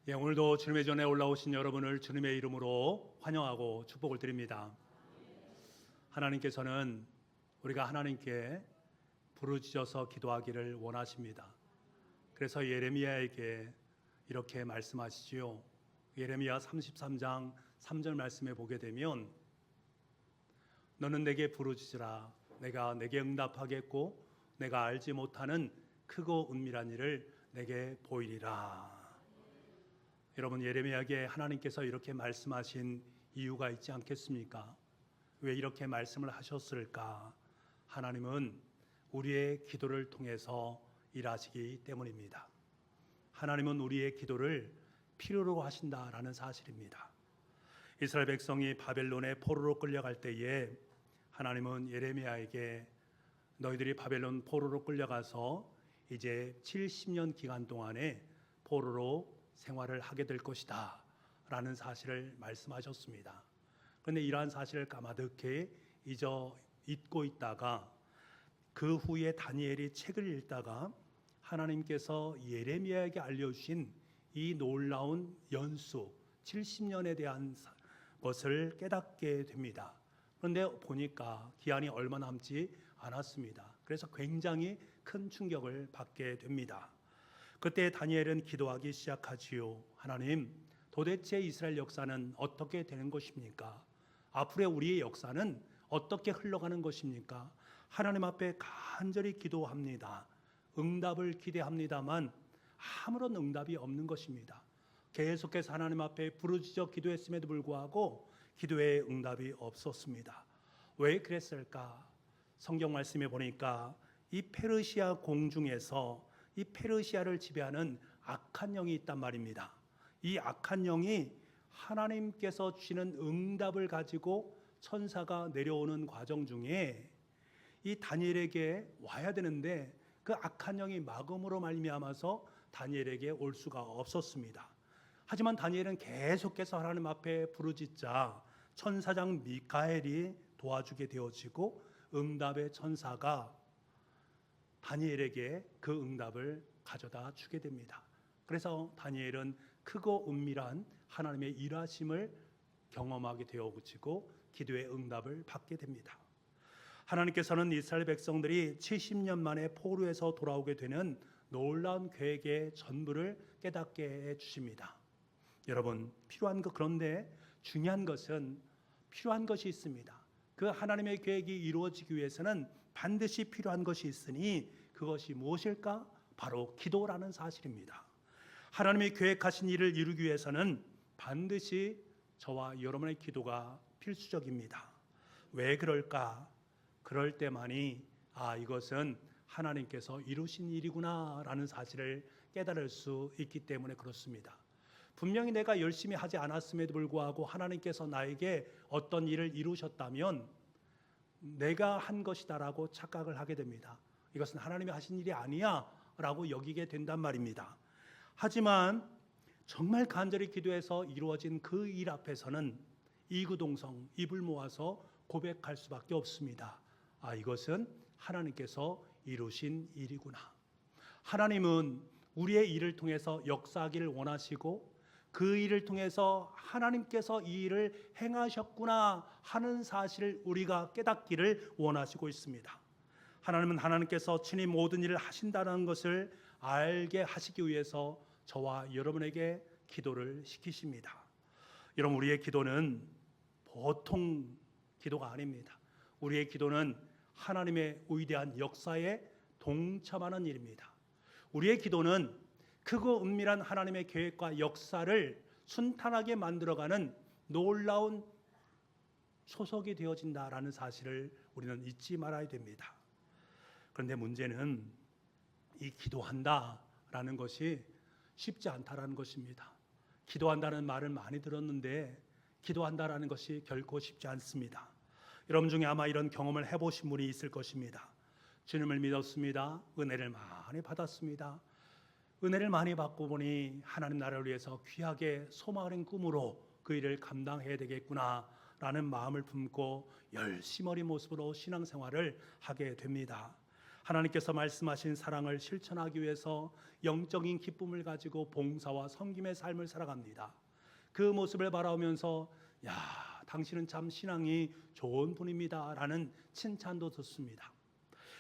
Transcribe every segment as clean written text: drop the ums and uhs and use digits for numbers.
예, 오늘도 주님의 전에 올라오신 여러분을 주님의 이름으로 환영하고 축복을 드립니다. 하나님께서는 우리가 하나님께 부르짖어서 기도하기를 원하십니다. 그래서 예레미야에게 이렇게 말씀하시지요. 예레미야 33장 3절 말씀에 보게 되면 너는 내게 부르짖으라. 내가 내게 응답하겠고 내가 알지 못하는 크고 은밀한 일을 내게 보이리라. 여러분, 예레미야에게 하나님께서 이렇게 말씀하신 이유가 있지 않겠습니까? 왜 이렇게 말씀을 하셨을까? 하나님은 우리의 기도를 통해서 일하시기 때문입니다. 하나님은 우리의 기도를 필요로 하신다라는 사실입니다. 이스라엘 백성이 바벨론의 포로로 끌려갈 때에 하나님은 예레미야에게 너희들이 바벨론 포로로 끌려가서 이제 70년 기간 동안에 포로로 생활을 하게 될 것이다 라는 사실을 말씀하셨습니다. 그런데 이러한 사실을 까마득히 잊고 있다가 그 후에 다니엘이 책을 읽다가 하나님께서 예레미야에게 알려주신 이 놀라운 연수 70년에 대한 것을 깨닫게 됩니다. 그런데 보니까 기한이 얼마 남지 않았습니다. 그래서 굉장히 큰 충격을 받게 됩니다. 그때 다니엘은 기도하기 시작하지요. 하나님, 도대체 이스라엘 역사는 어떻게 되는 것입니까? 앞으로의 우리의 역사는 어떻게 흘러가는 것입니까? 하나님 앞에 간절히 기도합니다. 응답을 기대합니다만 아무런 응답이 없는 것입니다. 계속해서 하나님 앞에 부르짖어 기도했음에도 불구하고 기도에 응답이 없었습니다. 왜 그랬을까? 성경 말씀에 보니까 이 페르시아 공중에서 이 페르시아를 지배하는 악한 영이 있단 말입니다. 이 악한 영이 하나님께서 주시는 응답을 가지고 천사가 내려오는 과정 중에 이 다니엘에게 와야 되는데 그 악한 영이 막음으로 말미암아서 다니엘에게 올 수가 없었습니다. 하지만 다니엘은 계속해서 하나님 앞에 부르짖자 천사장 미카엘이 도와주게 되어지고 응답의 천사가 다니엘에게 그 응답을 가져다 주게 됩니다. 그래서 다니엘은 크고 은밀한 하나님의 일하심을 경험하게 되어지고 기도의 응답을 받게 됩니다. 하나님께서는 이스라엘 백성들이 70년 만에 포로에서 돌아오게 되는 놀라운 계획의 전부를 깨닫게 해 주십니다. 여러분, 필요한 것, 그런데 중요한 것은 필요한 것이 있습니다. 그 하나님의 계획이 이루어지기 위해서는 반드시 필요한 것이 있으니 그것이 무엇일까? 바로 기도라는 사실입니다. 하나님이 계획하신 일을 이루기 위해서는 반드시 저와 여러분의 기도가 필수적입니다. 왜 그럴까? 그럴 때만이 이것은 하나님께서 이루신 일이구나 라는 사실을 깨달을 수 있기 때문에 그렇습니다. 분명히 내가 열심히 하지 않았음에도 불구하고 하나님께서 나에게 어떤 일을 이루셨다면 내가 한 것이다라고 착각을 하게 됩니다. 이것은 하나님이 하신 일이 아니야 라고 여기게 된단 말입니다. 하지만 정말 간절히 기도해서 이루어진 그 일 앞에서는 이구동성, 입을 모아서 고백할 수밖에 없습니다. 이것은 하나님께서 이루신 일이구나. 하나님은 우리의 일을 통해서 역사하기를 원하시고 그 일을 통해서 하나님께서 이 일을 행하셨구나 하는 사실을 우리가 깨닫기를 원하시고 있습니다. 하나님은 하나님께서 친히 모든 일을 하신다는 것을 알게 하시기 위해서 저와 여러분에게 기도를 시키십니다. 여러분, 우리의 기도는 보통 기도가 아닙니다. 우리의 기도는 하나님의 위대한 역사에 동참하는 일입니다. 우리의 기도는 크고 은밀한 하나님의 계획과 역사를 순탄하게 만들어가는 놀라운 초석이 되어진다라는 사실을 우리는 잊지 말아야 됩니다. 그런데 문제는 이 기도한다라는 것이 쉽지 않다라는 것입니다. 기도한다는 말을 많이 들었는데 기도한다라는 것이 결코 쉽지 않습니다. 여러분 중에 아마 이런 경험을 해보신 분이 있을 것입니다. 주님을 믿었습니다. 은혜를 많이 받았습니다. 은혜를 많이 받고 보니 하나님 나라를 위해서 귀하게 소망하는 꿈으로 그 일을 감당해야 되겠구나 라는 마음을 품고 열심히 어린 모습으로 신앙생활을 하게 됩니다. 하나님께서 말씀하신 사랑을 실천하기 위해서 영적인 기쁨을 가지고 봉사와 섬김의 삶을 살아갑니다. 그 모습을 바라보면서 야, 당신은 참 신앙이 좋은 분입니다 라는 칭찬도 듣습니다.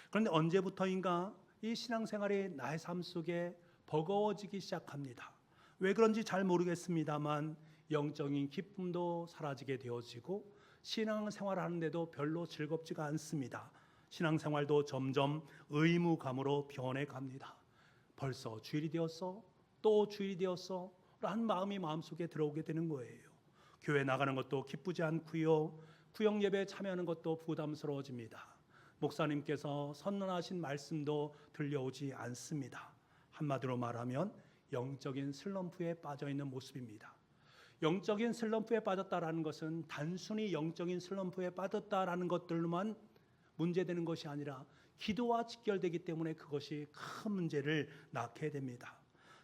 그런데 언제부터인가 이 신앙생활이 나의 삶 속에 버거워지기 시작합니다. 왜 그런지 잘 모르겠습니다만 영적인 기쁨도 사라지게 되어지고 신앙생활을 하는데도 별로 즐겁지가 않습니다. 신앙생활도 점점 의무감으로 변해갑니다. 벌써 주일이 되었어? 또 주일이 되었어? 라는 마음이 마음속에 들어오게 되는 거예요. 교회 나가는 것도 기쁘지 않고요. 구역 예배에 참여하는 것도 부담스러워집니다. 목사님께서 선언하신 말씀도 들려오지 않습니다. 한마디로 말하면 영적인 슬럼프에 빠져 있는 모습입니다. 영적인 슬럼프에 빠졌다라는 것은 단순히 영적인 슬럼프에 빠졌다라는 것들로만 문제되는 것이 아니라 기도와 직결되기 때문에 그것이 큰 문제를 낳게 됩니다.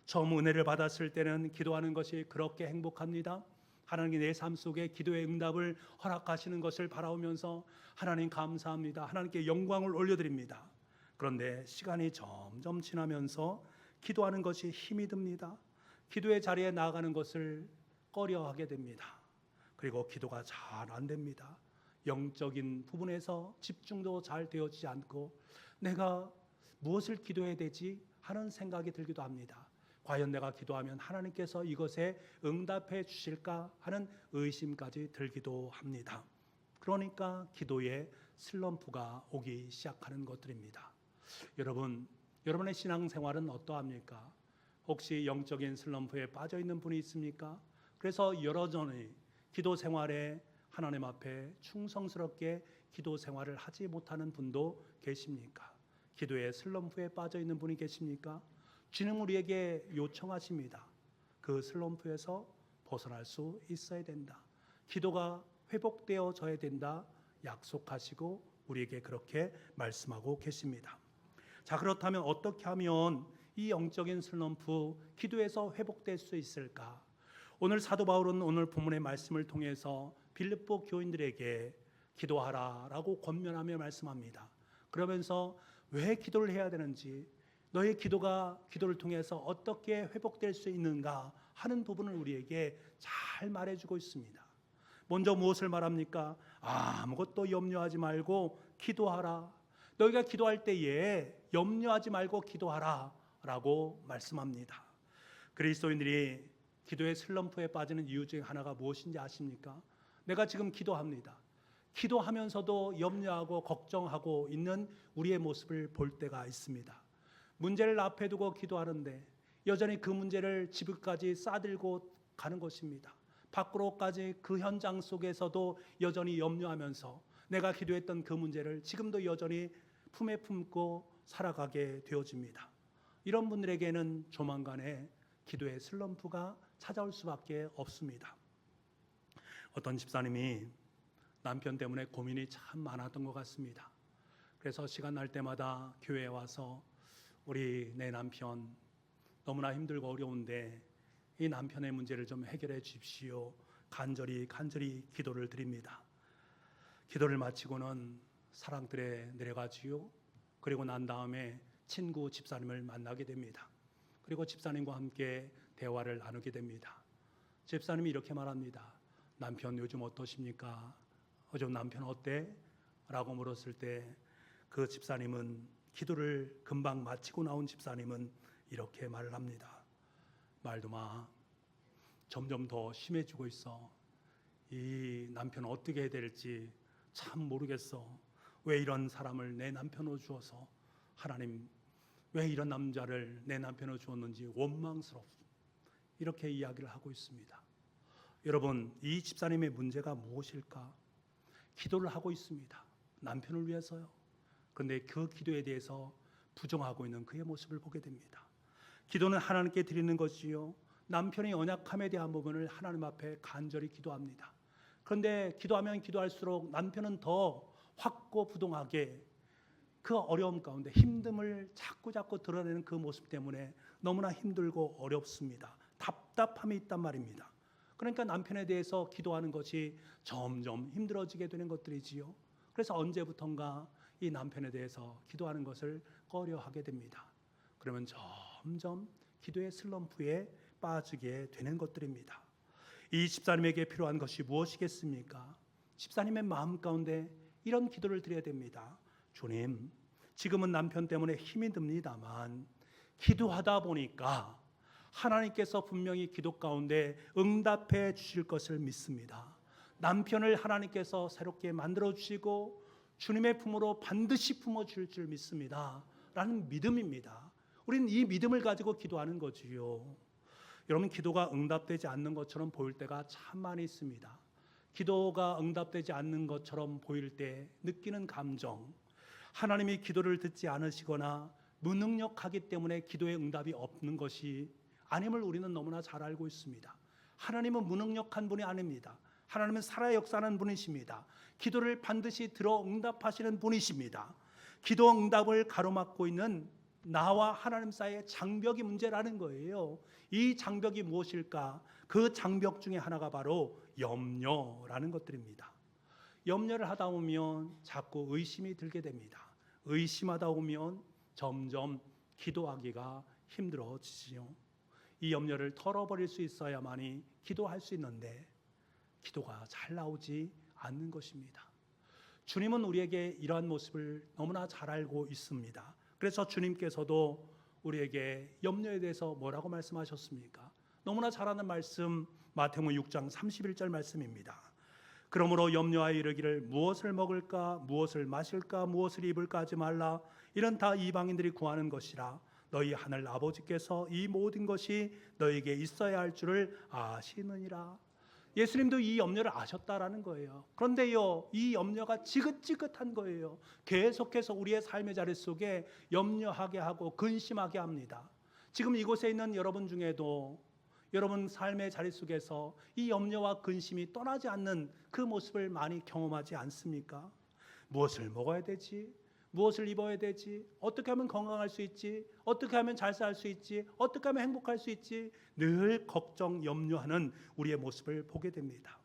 처음 은혜를 받았을 때는 기도하는 것이 그렇게 행복합니다. 하나님이 내 삶 속에 기도의 응답을 허락하시는 것을 바라보면서 하나님 감사합니다. 하나님께 영광을 올려드립니다. 그런데 시간이 점점 지나면서 기도하는 것이 힘이 듭니다. 기도의 자리에 나아가는 것을 꺼려하게 됩니다. 그리고 기도가 잘 안 됩니다. 영적인 부분에서 집중도 잘 되어지지 않고 내가 무엇을 기도해야 되지 하는 생각이 들기도 합니다. 과연 내가 기도하면 하나님께서 이것에 응답해 주실까 하는 의심까지 들기도 합니다. 그러니까 기도에 슬럼프가 오기 시작하는 것들입니다. 여러분, 여러분의 신앙생활은 어떠합니까? 혹시 영적인 슬럼프에 빠져 있는 분이 있습니까? 그래서 여러분이 기도 생활에 하나님 앞에 충성스럽게 기도 생활을 하지 못하는 분도 계십니까? 기도에 슬럼프에 빠져 있는 분이 계십니까? 주님 우리에게 요청하십니다. 그 슬럼프에서 벗어날 수 있어야 된다. 기도가 회복되어져야 된다. 약속하시고 우리에게 그렇게 말씀하고 계십니다. 자, 그렇다면 어떻게 하면 이 영적인 슬럼프 기도에서 회복될 수 있을까? 오늘 사도 바울은 오늘 본문의 말씀을 통해서 빌립보 교인들에게 기도하라라고 권면하며 말씀합니다. 그러면서 왜 기도를 해야 되는지, 너의 기도를 통해서 어떻게 회복될 수 있는가 하는 부분을 우리에게 잘 말해주고 있습니다. 먼저 무엇을 말합니까? 아무것도 염려하지 말고 기도하라. 너희가 기도할 때에 염려하지 말고 기도하라 라고 말씀합니다. 그리스도인들이 기도의 슬럼프에 빠지는 이유 중에 하나가 무엇인지 아십니까? 내가 지금 기도합니다. 기도하면서도 염려하고 걱정하고 있는 우리의 모습을 볼 때가 있습니다. 문제를 앞에 두고 기도하는데 여전히 그 문제를 집까지 싸들고 가는 것입니다. 밖으로까지 그 현장 속에서도 여전히 염려하면서 내가 기도했던 그 문제를 지금도 여전히 품에 품고 살아가게 되어집니다. 이런 분들에게는 조만간에 기도의 슬럼프가 찾아올 수밖에 없습니다. 어떤 집사님이 남편 때문에 고민이 참 많았던 것 같습니다. 그래서 시간 날 때마다 교회에 와서 내 남편 너무나 힘들고 어려운데 이 남편의 문제를 좀 해결해 주십시오. 간절히 기도를 드립니다. 기도를 마치고는 사랑들에 내려가지요. 그리고 난 다음에 친구 집사님을 만나게 됩니다. 그리고 집사님과 함께 대화를 나누게 됩니다. 집사님이 이렇게 말합니다. 남편 요즘 어떠십니까? 요즘 남편 어때? 라고 물었을 때 그 집사님은 기도를 금방 마치고 나온 집사님은 이렇게 말을 합니다. 말도 마. 점점 더 심해지고 있어. 이 남편 어떻게 해야 될지 참 모르겠어. 왜 이런 사람을 내 남편으로 주어서 하나님 왜 이런 남자를 내 남편으로 주었는지 원망스럽습니다. 이렇게 이야기를 하고 있습니다. 여러분, 이 집사님의 문제가 무엇일까? 기도를 하고 있습니다. 남편을 위해서요. 그런데 그 기도에 대해서 부정하고 있는 그의 모습을 보게 됩니다. 기도는 하나님께 드리는 것이요. 남편의 연약함에 대한 부분을 하나님 앞에 간절히 기도합니다. 그런데 기도하면 기도할수록 남편은 더 확고부동하게 그 어려움 가운데 힘듦을 자꾸 드러내는 그 모습 때문에 너무나 힘들고 어렵습니다. 답답함이 있단 말입니다. 그러니까 남편에 대해서 기도하는 것이 점점 힘들어지게 되는 것들이지요. 그래서 언제부턴가 이 남편에 대해서 기도하는 것을 꺼려하게 됩니다. 그러면 점점 기도의 슬럼프에 빠지게 되는 것들입니다. 이 집사님에게 필요한 것이 무엇이겠습니까? 집사님의 마음 가운데 이런 기도를 드려야 됩니다. 주님, 지금은 남편 때문에 힘이 듭니다만 기도하다 보니까 하나님께서 분명히 기도 가운데 응답해 주실 것을 믿습니다. 남편을 하나님께서 새롭게 만들어 주시고 주님의 품으로 반드시 품어 주실 줄 믿습니다. 라는 믿음입니다. 우리는 이 믿음을 가지고 기도하는 거지요. 여러분, 기도가 응답되지 않는 것처럼 보일 때가 참 많이 있습니다. 기도가 응답되지 않는 것처럼 보일 때 느끼는 감정, 하나님이 기도를 듣지 않으시거나 무능력하기 때문에 기도의 응답이 없는 것이 아님을 우리는 너무나 잘 알고 있습니다. 하나님은 무능력한 분이 아닙니다. 하나님은 살아 역사하는 분이십니다. 기도를 반드시 들어 응답하시는 분이십니다. 기도 응답을 가로막고 있는 나와 하나님 사이의 장벽이 문제라는 거예요. 이 장벽이 무엇일까? 그 장벽 중에 하나가 바로 염려라는 것들입니다. 염려를 하다 보면 자꾸 의심이 들게 됩니다. 의심하다 보면 점점 기도하기가 힘들어지지요. 이 염려를 털어버릴 수 있어야만이 기도할 수 있는데 기도가 잘 나오지 않는 것입니다. 주님은 우리에게 이러한 모습을 너무나 잘 알고 있습니다. 그래서 주님께서도 우리에게 염려에 대해서 뭐라고 말씀하셨습니까? 너무나 잘 아는 말씀, 마태복음 6장 31절 말씀입니다. 그러므로 염려하여 이르기를 무엇을 먹을까, 무엇을 마실까, 무엇을 입을까 하지 말라. 이런 다 이방인들이 구하는 것이라. 너희 하늘 아버지께서 이 모든 것이 너에게 있어야 할 줄을 아시느니라. 예수님도 이 염려를 아셨다라는 거예요. 그런데요, 이 염려가 지긋지긋한 거예요. 계속해서 우리의 삶의 자리 속에 염려하게 하고 근심하게 합니다. 지금 이곳에 있는 여러분 중에도 여러분 삶의 자리 속에서 이 염려와 근심이 떠나지 않는 그 모습을 많이 경험하지 않습니까? 무엇을 먹어야 되지? 무엇을 입어야 되지? 어떻게 하면 건강할 수 있지? 어떻게 하면 잘 살 수 있지? 어떻게 하면 행복할 수 있지? 늘 걱정, 염려하는 우리의 모습을 보게 됩니다.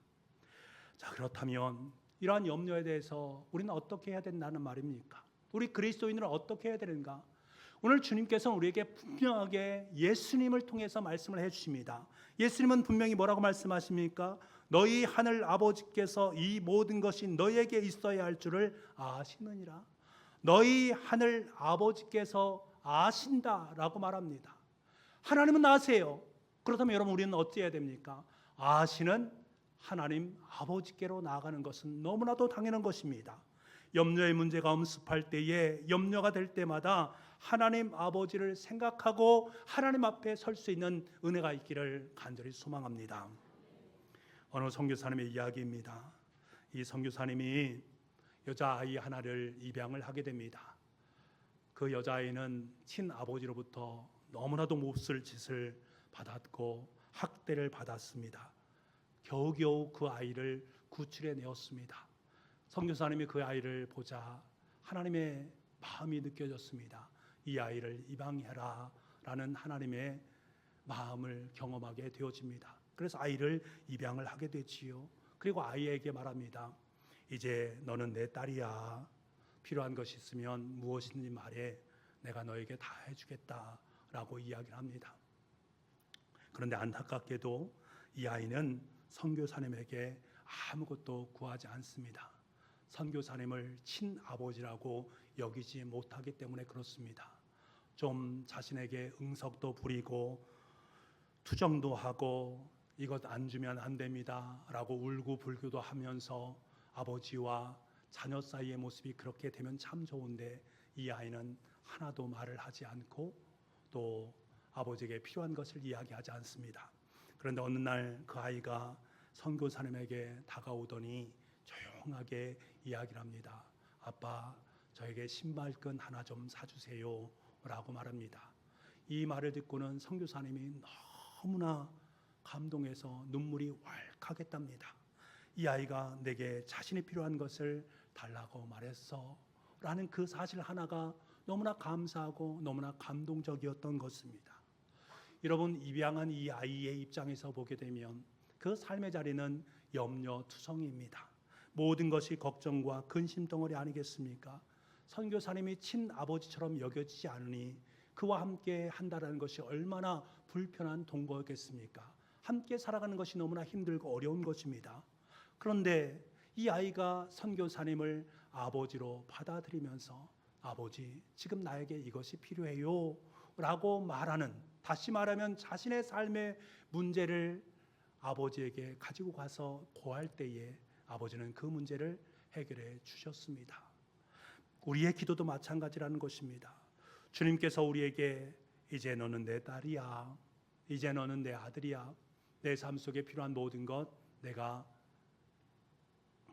자, 그렇다면 이러한 염려에 대해서 우리는 어떻게 해야 된다는 말입니까? 우리 그리스도인은 어떻게 해야 되는가? 오늘 주님께서는 우리에게 분명하게 예수님을 통해서 말씀을 해주십니다. 예수님은 분명히 뭐라고 말씀하십니까? 너희 하늘 아버지께서 이 모든 것이 너희에게 있어야 할 줄을 아시느니라. 너희 하늘 아버지께서 아신다라고 말합니다. 하나님은 아세요. 그렇다면 여러분, 우리는 어찌해야 됩니까? 아시는 하나님 아버지께로 나아가는 것은 너무나도 당연한 것입니다. 염려의 문제가 엄습할 때에, 염려가 될 때마다 하나님 아버지를 생각하고 하나님 앞에 설 수 있는 은혜가 있기를 간절히 소망합니다. 어느 선교사님의 이야기입니다. 이 선교사님이 여자아이 하나를 입양을 하게 됩니다. 그 여자아이는 친아버지로부터 너무나도 몹쓸 짓을 받았고 학대를 받았습니다. 겨우겨우 그 아이를 구출해 내었습니다. 선교사님이 그 아이를 보자 하나님의 마음이 느껴졌습니다. 이 아이를 입양해라 라는 하나님의 마음을 경험하게 되어집니다. 그래서 아이를 입양을 하게 되지요. 그리고 아이에게 말합니다. 이제 너는 내 딸이야. 필요한 것이 있으면 무엇이든지 말해. 내가 너에게 다 해주겠다 라고 이야기를 합니다. 그런데 안타깝게도 이 아이는 선교사님에게 아무것도 구하지 않습니다. 선교사님을 친아버지라고 여기지 못하기 때문에 그렇습니다. 좀 자신에게 응석도 부리고 투정도 하고 이것 안 주면 안 됩니다 라고 울고불고도 하면서 아버지와 자녀 사이의 모습이 그렇게 되면 참 좋은데 이 아이는 하나도 말을 하지 않고 또 아버지에게 필요한 것을 이야기하지 않습니다. 그런데 어느 날 그 아이가 선교사님에게 다가오더니 조용하게 이야기를 합니다. 아빠, 저에게 신발끈 하나 좀 사주세요 라고 말합니다. 이 말을 듣고는 선교사님이 너무나 감동해서 눈물이 왈칵했답니다. 이 아이가 내게 자신이 필요한 것을 달라고 말했어 라는 그 사실 하나가 너무나 감사하고 너무나 감동적이었던 것입니다. 여러분, 입양한 이 아이의 입장에서 보게 되면 그 삶의 자리는 염려투성이입니다. 모든 것이 걱정과 근심 덩어리 아니겠습니까? 선교사님이 친아버지처럼 여겨지지 않으니 그와 함께 한다는 것이 얼마나 불편한 동거겠습니까? 함께 살아가는 것이 너무나 힘들고 어려운 것입니다. 그런데 이 아이가 선교사님을 아버지로 받아들이면서 아버지, 지금 나에게 이것이 필요해요 라고 말하는, 다시 말하면 자신의 삶의 문제를 아버지에게 가지고 가서 고할 때에 아버지는 그 문제를 해결해 주셨습니다. 우리의 기도도 마찬가지라는 것입니다. 주님께서 우리에게 이제 너는 내 딸이야, 이제 너는 내 아들이야, 내 삶 속에 필요한 모든 것 내가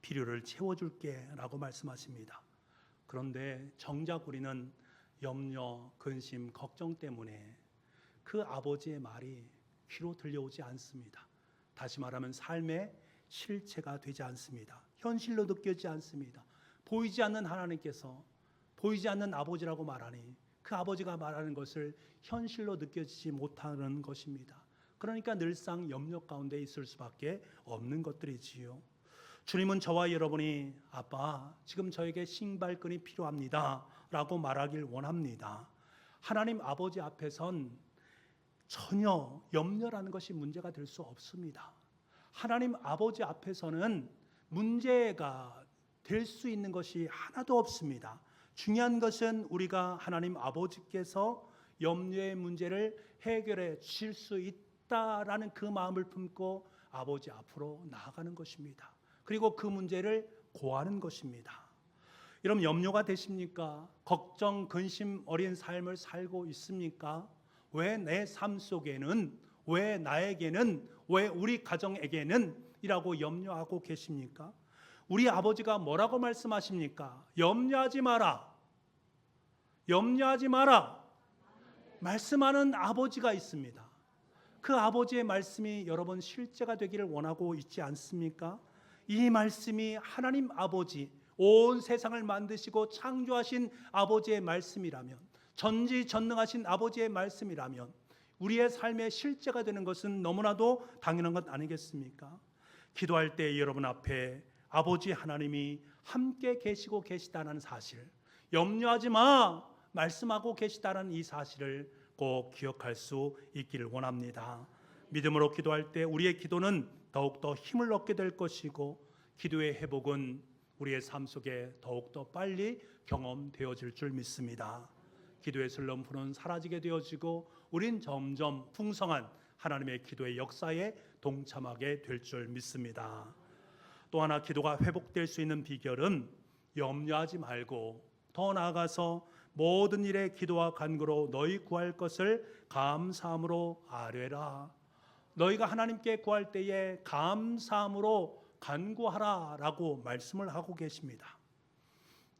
필요를 채워줄게 라고 말씀하십니다. 그런데 정작 우리는 염려, 근심, 걱정 때문에 그 아버지의 말이 귀로 들려오지 않습니다. 다시 말하면 삶의 실체가 되지 않습니다. 현실로 느껴지지 않습니다. 보이지 않는 하나님께서 보이지 않는 아버지라고 말하니 그 아버지가 말하는 것을 현실로 느껴지지 못하는 것입니다. 그러니까 늘상 염려 가운데 있을 수밖에 없는 것들이지요. 주님은 저와 여러분이 아빠, 지금 저에게 신발끈이 필요합니다 라고 말하길 원합니다. 하나님 아버지 앞에선 전혀 염려라는 것이 문제가 될 수 없습니다. 하나님 아버지 앞에서는 문제가 될 수 있는 것이 하나도 없습니다. 중요한 것은 우리가 하나님 아버지께서 염려의 문제를 해결해 주실 수 있다라는 그 마음을 품고 아버지 앞으로 나아가는 것입니다. 그리고 그 문제를 고하는 것입니다. 여러분, 염려가 되십니까? 걱정, 근심 어린 삶을 살고 있습니까? 왜 내 삶 속에는, 왜 나에게는, 왜 우리 가정에게는 이라고 염려하고 계십니까? 우리 아버지가 뭐라고 말씀하십니까? 염려하지 마라. 염려하지 마라. 말씀하는 아버지가 있습니다. 그 아버지의 말씀이 여러분 실제가 되기를 원하고 있지 않습니까? 이 말씀이 하나님 아버지, 온 세상을 만드시고 창조하신 아버지의 말씀이라면, 전지전능하신 아버지의 말씀이라면 우리의 삶의 실제가 되는 것은 너무나도 당연한 것 아니겠습니까? 기도할 때 여러분 앞에 아버지 하나님이 함께 계시고 계시다는 사실, 염려하지 마 말씀하고 계시다는 이 사실을 꼭 기억할 수 있기를 원합니다. 믿음으로 기도할 때 우리의 기도는 더욱더 힘을 얻게 될 것이고 기도의 회복은 우리의 삶 속에 더욱더 빨리 경험되어질 줄 믿습니다. 기도의 슬럼프는 사라지게 되어지고 우린 점점 풍성한 하나님의 기도의 역사에 동참하게 될 줄 믿습니다. 또 하나 기도가 회복될 수 있는 비결은 염려하지 말고 더 나아가서 모든 일에 기도와 간구로 너희 구할 것을 감사함으로 아뢰라. 너희가 하나님께 구할 때에 감사함으로 간구하라 라고 말씀을 하고 계십니다.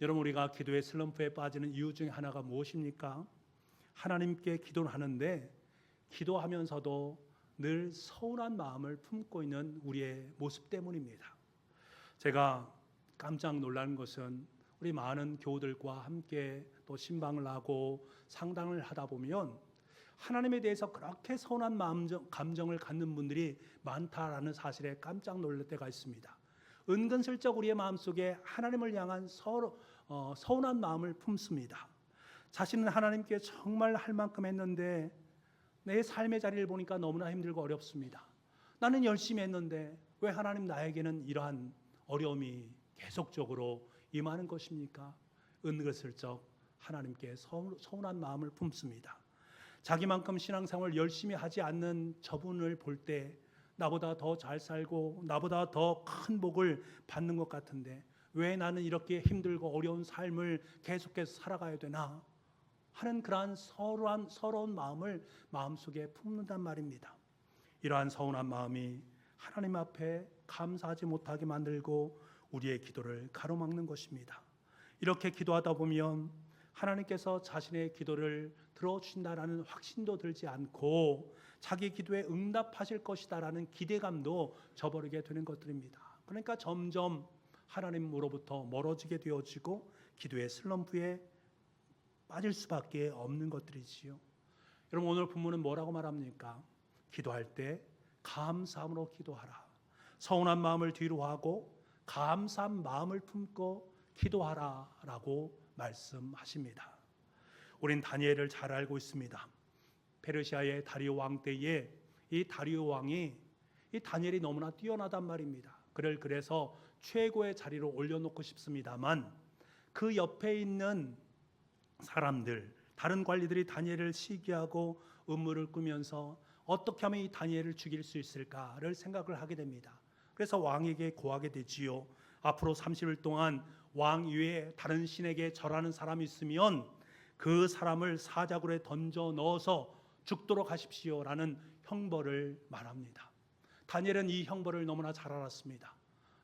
여러분, 우리가 기도의 슬럼프에 빠지는 이유 중에 하나가 무엇입니까? 하나님께 기도를 하는데 기도하면서도 늘 서운한 마음을 품고 있는 우리의 모습 때문입니다. 제가 깜짝 놀란 것은 우리 많은 교우들과 함께 또 신방을 하고 상담을 하다 보면 하나님에 대해서 그렇게 서운한 감정을 갖는 분들이 많다라는 사실에 깜짝 놀랄 때가 있습니다. 은근슬쩍 우리의 마음속에 하나님을 향한 서운한 마음을 품습니다. 자신은 하나님께 정말 할 만큼 했는데 내 삶의 자리를 보니까 너무나 힘들고 어렵습니다. 나는 열심히 했는데 왜 하나님 나에게는 이러한 어려움이 계속적으로 임하는 것입니까? 은근슬쩍 하나님께 서운한 마음을 품습니다. 자기만큼 신앙생활을 열심히 하지 않는 저분을 볼 때 나보다 더 잘 살고 나보다 더 큰 복을 받는 것 같은데 왜 나는 이렇게 힘들고 어려운 삶을 계속해서 살아가야 되나 하는 그러한 서러운 마음을 마음속에 품는단 말입니다. 이러한 서운한 마음이 하나님 앞에 감사하지 못하게 만들고 우리의 기도를 가로막는 것입니다. 이렇게 기도하다 보면 하나님께서 자신의 기도를 들어주신다라는 확신도 들지 않고 자기 기도에 응답하실 것이다라는 기대감도 저버리게 되는 것들입니다. 그러니까 점점 하나님으로부터 멀어지게 되어지고 기도의 슬럼프에 빠질 수밖에 없는 것들이지요. 여러분, 오늘 본문은 뭐라고 말합니까? 기도할 때 감사함으로 기도하라. 서운한 마음을 뒤로 하고 감사한 마음을 품고 기도하라 라고 말씀하십니다. 우린 다니엘을 잘 알고 있습니다. 페르시아의 다리오 왕 때에 이 다리오 왕이 이 다니엘이 너무나 뛰어나단 말입니다. 그를 그래서 최고의 자리로 올려놓고 싶습니다만 그 옆에 있는 사람들, 다른 관리들이 다니엘을 시기하고 음모를 꾸면서 어떻게 하면 이 다니엘을 죽일 수 있을까를 생각을 하게 됩니다. 그래서 왕에게 고하게 되지요. 앞으로 30일 동안 왕 이외에 다른 신에게 절하는 사람이 있으면 그 사람을 사자굴에 던져 넣어서 죽도록 하십시오라는 형벌을 말합니다. 다니엘은 이 형벌을 너무나 잘 알았습니다.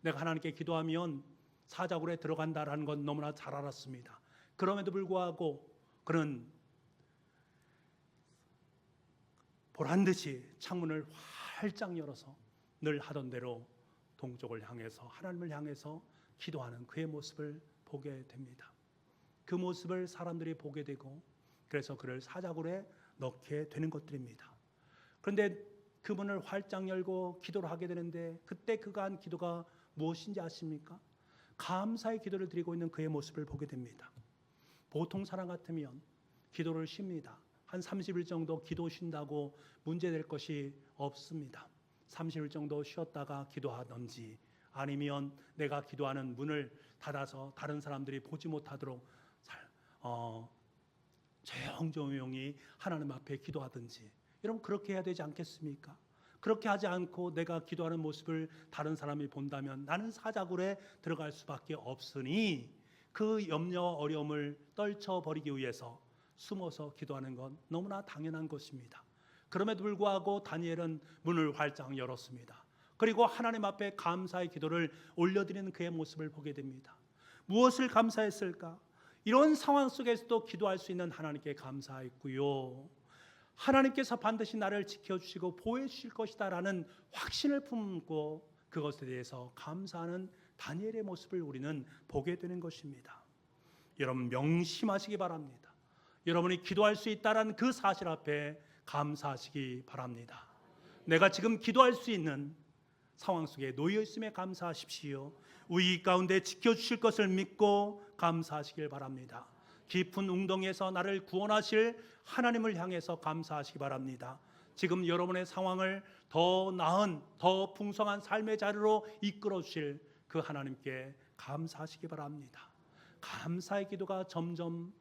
내가 하나님께 기도하면 사자굴에 들어간다라는 건 너무나 잘 알았습니다. 그럼에도 불구하고 그는 보란듯이 창문을 활짝 열어서 늘 하던 대로 동쪽을 향해서 하나님을 향해서 기도하는 그의 모습을 보게 됩니다. 그 모습을 사람들이 보게 되고 그래서 그를 사자굴에 넣게 되는 것들입니다. 그런데 그 문을 활짝 열고 기도를 하게 되는데 그때 그가 한 기도가 무엇인지 아십니까? 감사의 기도를 드리고 있는 그의 모습을 보게 됩니다. 보통 사람 같으면 기도를 쉽니다. 한 30일 정도 기도 쉰다고 문제될 것이 없습니다. 30일 정도 쉬었다가 기도하든지 아니면 내가 기도하는 문을 닫아서 다른 사람들이 보지 못하도록 조용조용히 하나님 앞에 기도하든지, 여러분 그렇게 해야 되지 않겠습니까? 그렇게 하지 않고 내가 기도하는 모습을 다른 사람이 본다면 나는 사자굴에 들어갈 수밖에 없으니 그 염려와 어려움을 떨쳐버리기 위해서 숨어서 기도하는 건 너무나 당연한 것입니다. 그럼에도 불구하고 다니엘은 문을 활짝 열었습니다. 그리고 하나님 앞에 감사의 기도를 올려드리는 그의 모습을 보게 됩니다. 무엇을 감사했을까? 이런 상황 속에서도 기도할 수 있는 하나님께 감사했고요. 하나님께서 반드시 나를 지켜주시고 보호해 주실 것이다 라는 확신을 품고 그것에 대해서 감사하는 다니엘의 모습을 우리는 보게 되는 것입니다. 여러분 명심하시기 바랍니다. 여러분이 기도할 수 있다는 그 사실 앞에 감사하시기 바랍니다. 내가 지금 기도할 수 있는 상황 속에 놓여 있음에 감사하십시오. 위기 가운데 지켜주실 것을 믿고 감사하시길 바랍니다. 깊은 웅덩이에서 나를 구원하실 하나님을 향해서 감사하시기 바랍니다. 지금 여러분의 상황을 더 나은, 더 풍성한 삶의 자리로 이끌어 주실 그 하나님께 감사하시기 바랍니다. 감사의 기도가 점점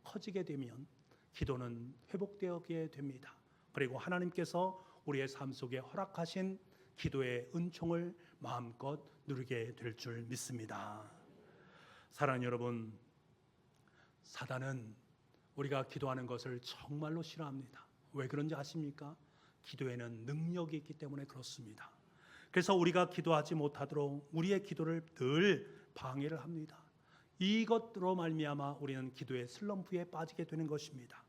커지게 되면 기도는 회복되게 됩니다. 그리고 하나님께서 우리의 삶 속에 허락하신 기도의 은총을 마음껏 누리게 될 줄 믿습니다. 사랑하는 여러분, 사단은 우리가 기도하는 것을 정말로 싫어합니다. 왜 그런지 아십니까? 기도에는 능력이 있기 때문에 그렇습니다. 그래서 우리가 기도하지 못하도록 우리의 기도를 늘 방해를 합니다. 이것으로 말미암아 우리는 기도의 슬럼프에 빠지게 되는 것입니다.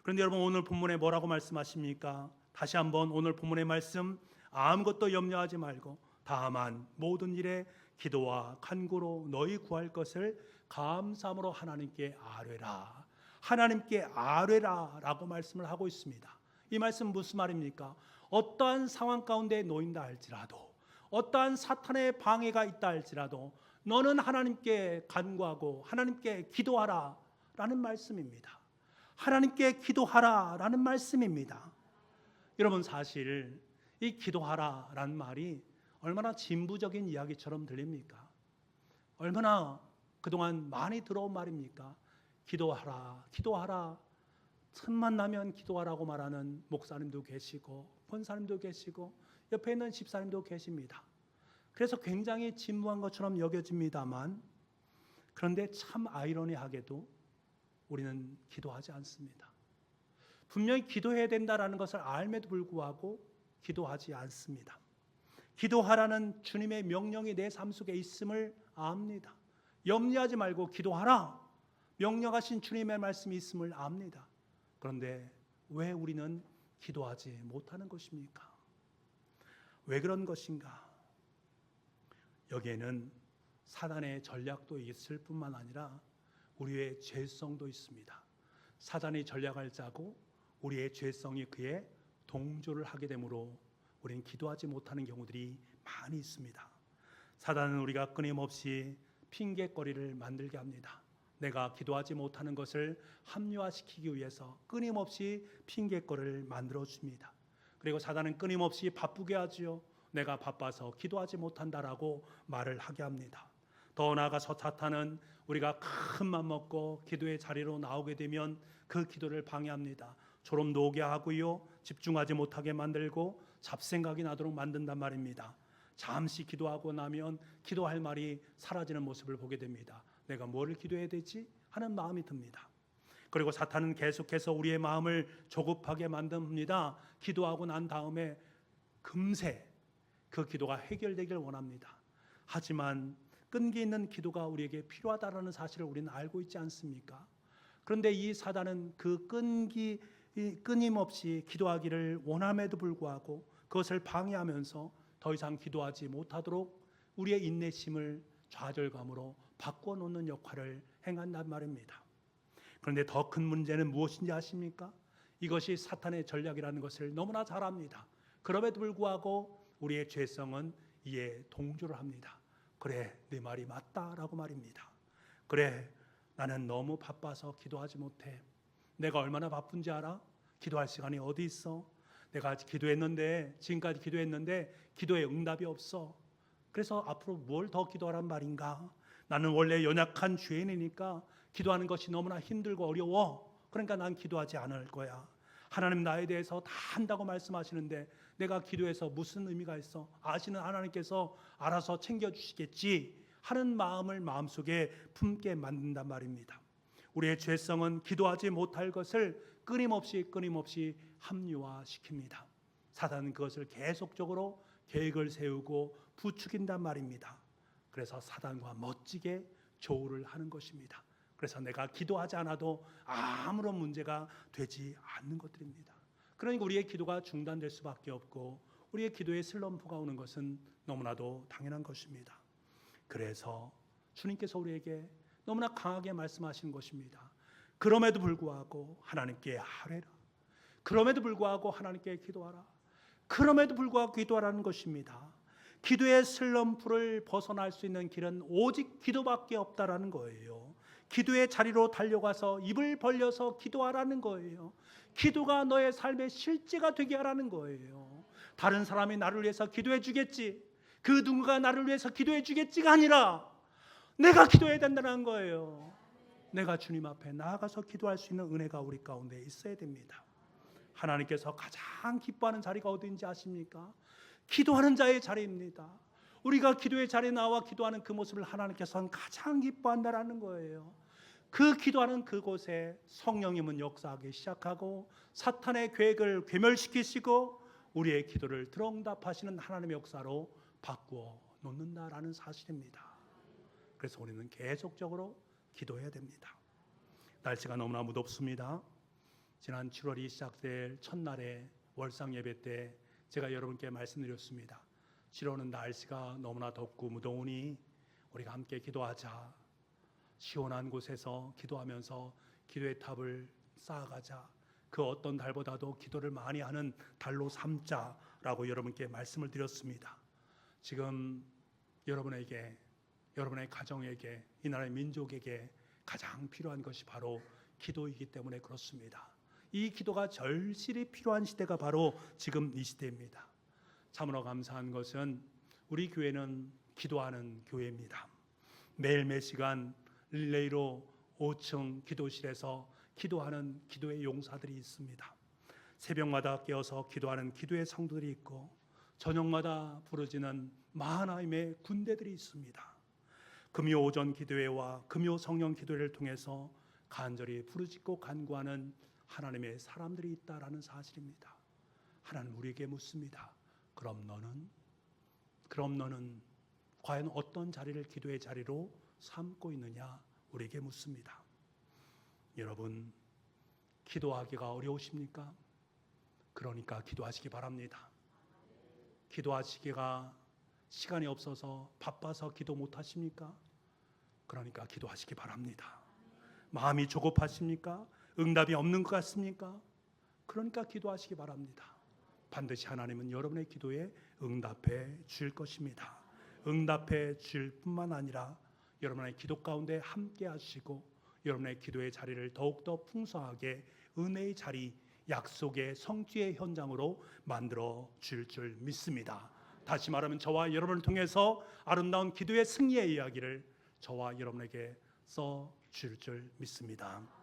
그런데 여러분 오늘 본문에 뭐라고 말씀하십니까? 다시 한번 오늘 본문의 말씀, 아무것도 염려하지 말고 다만 모든 일에 기도와 간구로 너희 구할 것을 감사함으로 하나님께 아뢰라. 하나님께 아뢰라 라고 말씀을 하고 있습니다. 이 말씀 무슨 말입니까? 어떠한 상황 가운데 놓인다 할지라도, 어떠한 사탄의 방해가 있다 할지라도 너는 하나님께 간구하고 하나님께 기도하라 라는 말씀입니다. 하나님께 기도하라 라는 말씀입니다. 여러분 사실 이 기도하라 라는 말이 얼마나 진부적인 이야기처럼 들립니까? 얼마나 그동안 많이 들어온 말입니까? 기도하라, 기도하라. 틈만 나면 기도하라고 말하는 목사님도 계시고 권사님도 계시고 옆에 있는 집사님도 계십니다. 그래서 굉장히 진부한 것처럼 여겨집니다만, 그런데 참 아이러니하게도 우리는 기도하지 않습니다. 분명히 기도해야 된다라는 것을 알면도 불구하고 기도하지 않습니다. 기도하라는 주님의 명령이 내 삶 속에 있음을 압니다. 염려하지 말고 기도하라 명령하신 주님의 말씀이 있음을 압니다. 그런데 왜 우리는 기도하지 못하는 것입니까? 왜 그런 것인가? 여기에는 사단의 전략도 있을 뿐만 아니라 우리의 죄성도 있습니다. 사단이 전략을 짜고 우리의 죄성이 그에 동조를 하게 되므로 우리는 기도하지 못하는 경우들이 많이 있습니다. 사단은 우리가 끊임없이 핑계거리를 만들게 합니다. 내가 기도하지 못하는 것을 합리화시키기 위해서 끊임없이 핑계거리를 만들어 줍니다. 그리고 사단은 끊임없이 바쁘게 하지요. 내가 바빠서 기도하지 못한다라고 말을 하게 합니다. 더 나아가서 사탄은 우리가 큰 맘 먹고 기도의 자리로 나오게 되면 그 기도를 방해합니다. 졸음 놓게 하고요, 집중하지 못하게 만들고 잡생각이 나도록 만든단 말입니다. 잠시 기도하고 나면 기도할 말이 사라지는 모습을 보게 됩니다. 내가 뭐를 기도해야 되지? 하는 마음이 듭니다. 그리고 사탄은 계속해서 우리의 마음을 조급하게 만듭니다. 기도하고 난 다음에 금세 그 기도가 해결되길 원합니다. 하지만 끈기 있는 기도가 우리에게 필요하다는 사실을 우리는 알고 있지 않습니까? 그런데 이 사단은 그 끊임없이 기도하기를 원함에도 불구하고 그것을 방해하면서 더 이상 기도하지 못하도록 우리의 인내심을 좌절감으로 바꿔놓는 역할을 행한단 말입니다. 그런데 더 큰 문제는 무엇인지 아십니까? 이것이 사탄의 전략이라는 것을 너무나 잘 압니다. 그럼에도 불구하고 우리의 죄성은 이에 동조를 합니다. 그래, 네 말이 맞다라고 말입니다. 그래, 나는 너무 바빠서 기도하지 못해. 내가 얼마나 바쁜지 알아? 기도할 시간이 어디 있어? 내가 기도했는데, 지금까지 기도했는데 기도에 응답이 없어. 그래서 앞으로 뭘 더 기도하란 말인가? 나는 원래 연약한 죄인이니까 기도하는 것이 너무나 힘들고 어려워. 그러니까 난 기도하지 않을 거야. 하나님 나에 대해서 다 한다고 말씀하시는데 내가 기도해서 무슨 의미가 있어? 아시는 하나님께서 알아서 챙겨주시겠지 하는 마음을 마음속에 품게 만든단 말입니다. 우리의 죄성은 기도하지 못할 것을 끊임없이 합리화시킵니다. 사단은 그것을 계속적으로 계획을 세우고 부추긴단 말입니다. 그래서 사단과 멋지게 조우를 하는 것입니다. 그래서 내가 기도하지 않아도 아무런 문제가 되지 않는 것들입니다. 그러니까 우리의 기도가 중단될 수밖에 없고 우리의 기도에 슬럼프가 오는 것은 너무나도 당연한 것입니다. 그래서 주님께서 우리에게 너무나 강하게 말씀하시는 것입니다. 그럼에도 불구하고 하나님께 아뢰라. 그럼에도 불구하고 하나님께 기도하라. 그럼에도 불구하고 기도하라는 것입니다. 기도의 슬럼프를 벗어날 수 있는 길은 오직 기도밖에 없다라는 거예요. 기도의 자리로 달려가서 입을 벌려서 기도하라는 거예요. 기도가 너의 삶의 실제가 되게 하라는 거예요. 다른 사람이 나를 위해서 기도해 주겠지, 그 누군가 나를 위해서 기도해 주겠지가 아니라 내가 기도해야 된다는 거예요. 내가 주님 앞에 나아가서 기도할 수 있는 은혜가 우리 가운데 있어야 됩니다. 하나님께서 가장 기뻐하는 자리가 어디인지 아십니까? 기도하는 자의 자리입니다. 우리가 기도의 자리에 나와 기도하는 그 모습을 하나님께서는 가장 기뻐한다라는 거예요. 그 기도하는 그곳에 성령님은 역사하기 시작하고 사탄의 계획을 괴멸시키시고 우리의 기도를 들응답하시는 하나님의 역사로 바꾸어 놓는다라는 사실입니다. 그래서 우리는 계속적으로 기도해야 됩니다. 날씨가 너무나 무덥습니다. 지난 7월이 시작될 첫날에 월상 예배 때 제가 여러분께 말씀드렸습니다. 7월은 날씨가 너무나 덥고 무더우니 우리가 함께 기도하자. 시원한 곳에서 기도하면서 기도의 탑을 쌓아가자. 그 어떤 달보다도 기도를 많이 하는 달로 삼자라고 여러분께 말씀을 드렸습니다. 지금 여러분에게, 여러분의 가정에게, 이 나라의 민족에게 가장 필요한 것이 바로 기도이기 때문에 그렇습니다. 이 기도가 절실히 필요한 시대가 바로 지금 이 시대입니다. 참으로 감사한 것은 우리 교회는 기도하는 교회입니다. 매일 매 시간 릴레이로 5층 기도실에서 기도하는 기도의 용사들이 있습니다. 새벽마다 깨어서 기도하는 기도의 성도들이 있고 저녁마다 부르짖는 마하나임의 군대들이 있습니다. 금요 오전 기도회와 금요 성령 기도회를 통해서 간절히 부르짖고 간구하는 하나님의 사람들이 있다라는 사실입니다. 하나님 우리에게 묻습니다. 그럼 너는 과연 어떤 자리를 기도의 자리로 삼고 있느냐 우리에게 묻습니다. 여러분, 기도하기가 어려우십니까? 그러니까 기도하시기 바랍니다. 기도하시기가 시간이 없어서 바빠서 기도 못하십니까? 그러니까 기도하시기 바랍니다. 마음이 조급하십니까? 응답이 없는 것 같습니까? 그러니까 기도하시기 바랍니다. 반드시 하나님은 여러분의 기도에 응답해 줄 것입니다. 응답해 줄 뿐만 아니라 여러분의 기도 가운데 함께 하시고 여러분의 기도의 자리를 더욱더 풍성하게 은혜의 자리, 약속의 성취의 현장으로 만들어 줄 줄 믿습니다. 다시 말하면 저와 여러분을 통해서 아름다운 기도의 승리의 이야기를 저와 여러분에게 써 줄 줄 믿습니다.